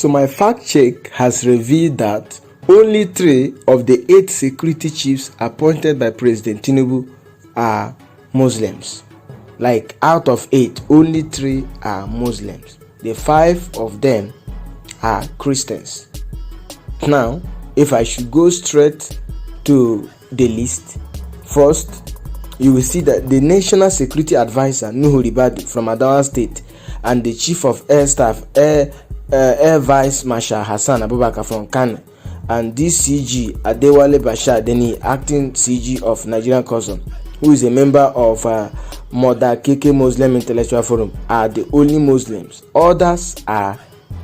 So my fact check has revealed that only 3 of the 8 security chiefs appointed by President Tinubu are Muslims. Like out of 8, only 3 are Muslims. The 5 of them are Christians. Now, if I should go straight to the list, first, you will see that the National Security Advisor, Nuhu Ribadu from Adamawa State, and the Chief of Air Staff, Air Vice Marshal Hassan Abubakar from Kano, and DCG Adewale Bashir Adeniyi, acting CG of Nigerian Customs, who is a member of Modakeke Muslim Intellectual Forum, are the only Muslims. Others are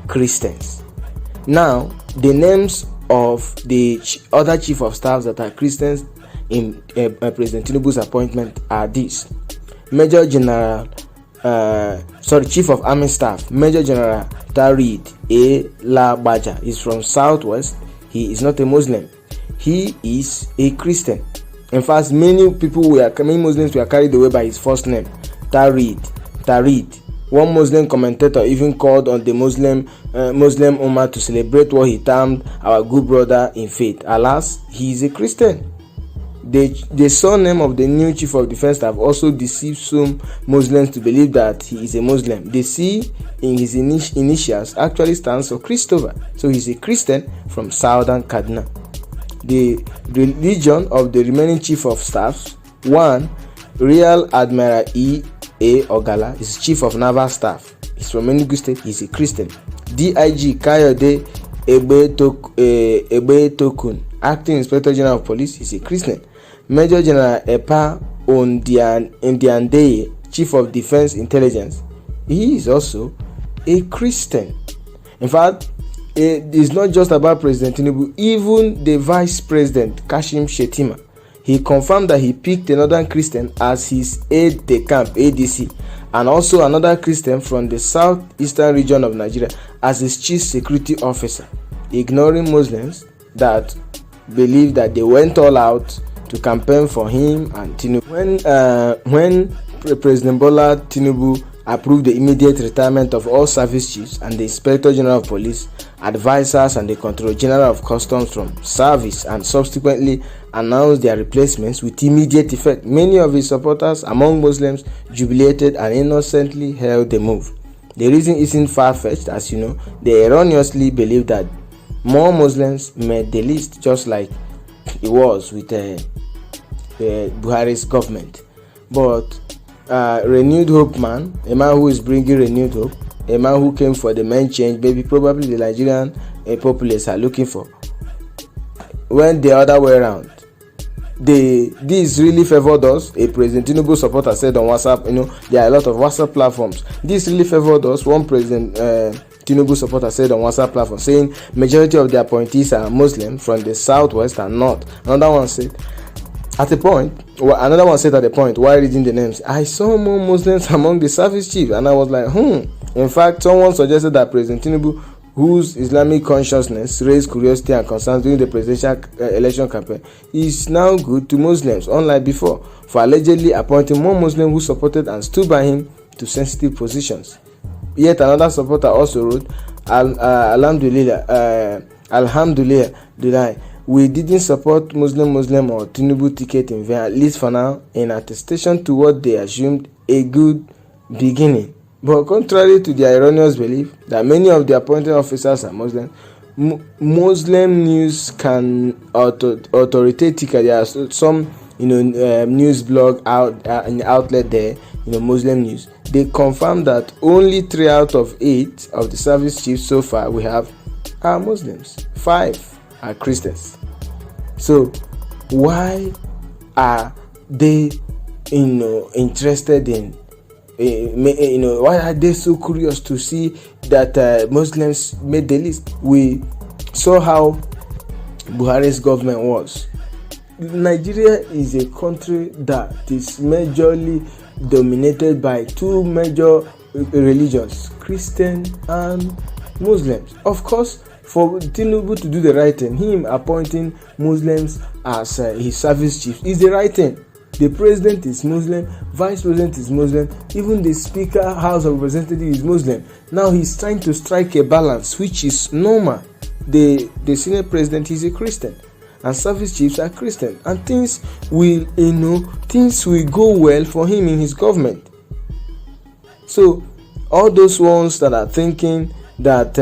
Christians. Now, the names of the other chief of staffs that are Christians in President Tinubu's appointment are these: Chief of Army Staff, Major General Tarid A. Baja is from Southwest. He is not a Muslim. He is a Christian. In fact, many Muslims were carried away by his first name, Tarid. One Muslim commentator even called on the Muslim Ummah to celebrate what he termed our good brother in faith. Alas, he is a Christian. The surname of the new chief of defense staff also deceived some Muslims to believe that he is a Muslim. The C in his initials actually stands for Christopher, so he is a Christian from southern Kaduna. The religion of the remaining chief of staffs: 1. Real Admirral E. Ogalla is chief of Naval Staff. He's from Enugu State. He's a Christian. DIG Kayode Egbetokun, acting Inspector General of Police, is a Christian. Major General Epa Undiandeye, Chief of Defense Intelligence, he is also a Christian. In fact, it is not just about President Tinubu. Even the Vice President, Kashim Shettima, he confirmed that he picked another Christian as his aide-de-camp, ADC, and also another Christian from the southeastern region of Nigeria as his chief security officer, ignoring Muslims that believe that they went all out to campaign for him and Tinubu. When President Bola Tinubu approved the immediate retirement of all service chiefs and the Inspector General of Police, advisors, and the Controller General of Customs from service, and subsequently announced their replacements with immediate effect, many of his supporters among Muslims jubilated and innocently hailed the move. The reason isn't far-fetched, as you know. They erroneously believe that more Muslims made the list, just like it was with Buhari's government. But renewed hope man, a man who is bringing renewed hope, a man who came for the main change, maybe probably the Nigerian populace are looking for, went the other way around. This really favored us. A President Tinubu supporter said on WhatsApp, there are a lot of WhatsApp platforms. This really favored us. One President Tinubu supporter said on WhatsApp platform, saying majority of the appointees are Muslim from the southwest and north. Another one said at the point, while reading the names, I saw more Muslims among the service chiefs, and I was like, In fact, someone suggested that President Tinubu, whose Islamic consciousness raised curiosity and concerns during the presidential election campaign, is now good to Muslims, unlike before, for allegedly appointing more Muslims who supported and stood by him to sensitive positions. Yet another supporter also wrote, Alhamdulillah, we didn't support Muslim or Tinubu ticket in vain, at least for now, in attestation to what they assumed a good beginning. But contrary to their erroneous belief that many of the appointed officers are Muslim, Muslim news can authoritatively. There are some news blog outlet there, Muslim news. They confirm that only 3 out of 8 of the service chiefs so far we have are Muslims. 5 are Christians. So why are they interested in why are they so curious to see that Muslims made the list? We saw how Buhari's government was. Nigeria is a country that is majorly dominated by 2 major religions, Christian and Muslims. Of course, for Tinubu to do the right thing, him appointing Muslims as his service chief is the right thing. The president is Muslim, vice president is Muslim, even the speaker, House of Representatives is Muslim. Now he's trying to strike a balance, which is normal. The Senate president is a Christian, and service chiefs are Christian, and things will go well for him in his government. So all those ones that are thinking that,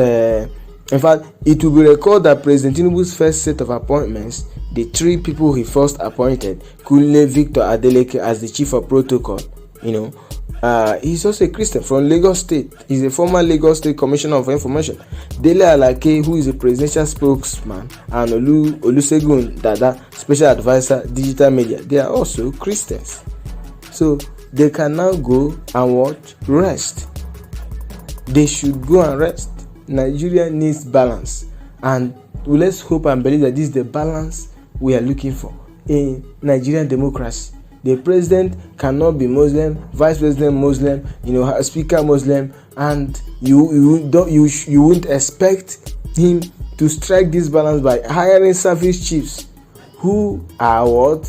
in fact, it will be recorded that President Tinubu's first set of appointments, the 3 people he first appointed, Kunle Victor Adeleke as the chief of protocol, he's also a Christian from Lagos State. He's a former Lagos State Commissioner of Information. Dele Alake, who is a presidential spokesman, and Olusegun Dada, special advisor, digital media, they are also Christians. So they can now go and rest. They should go and rest. Nigeria needs balance, and let's hope and believe that this is the balance we are looking for in Nigerian democracy. The president cannot be Muslim, vice president Muslim, speaker Muslim, and you wouldn't expect him to strike this balance by hiring service chiefs who are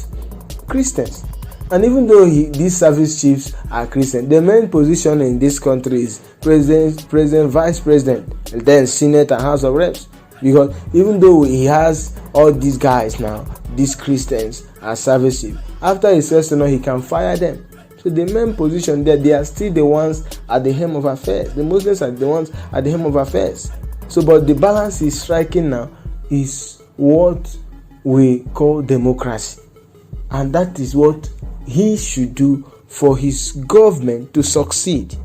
Christians. And even though these service chiefs are Christian, the main position in this country is president, vice president, and then Senate and House of Reps. Because even though he has all these guys now, these Christians as service chiefs, after his first tenure, he can fire them. So the main position there, they are still the ones at the helm of affairs. The Muslims are the ones at the helm of affairs. So, but the balance he's striking now is what we call democracy. And that is what he should do for his government to succeed.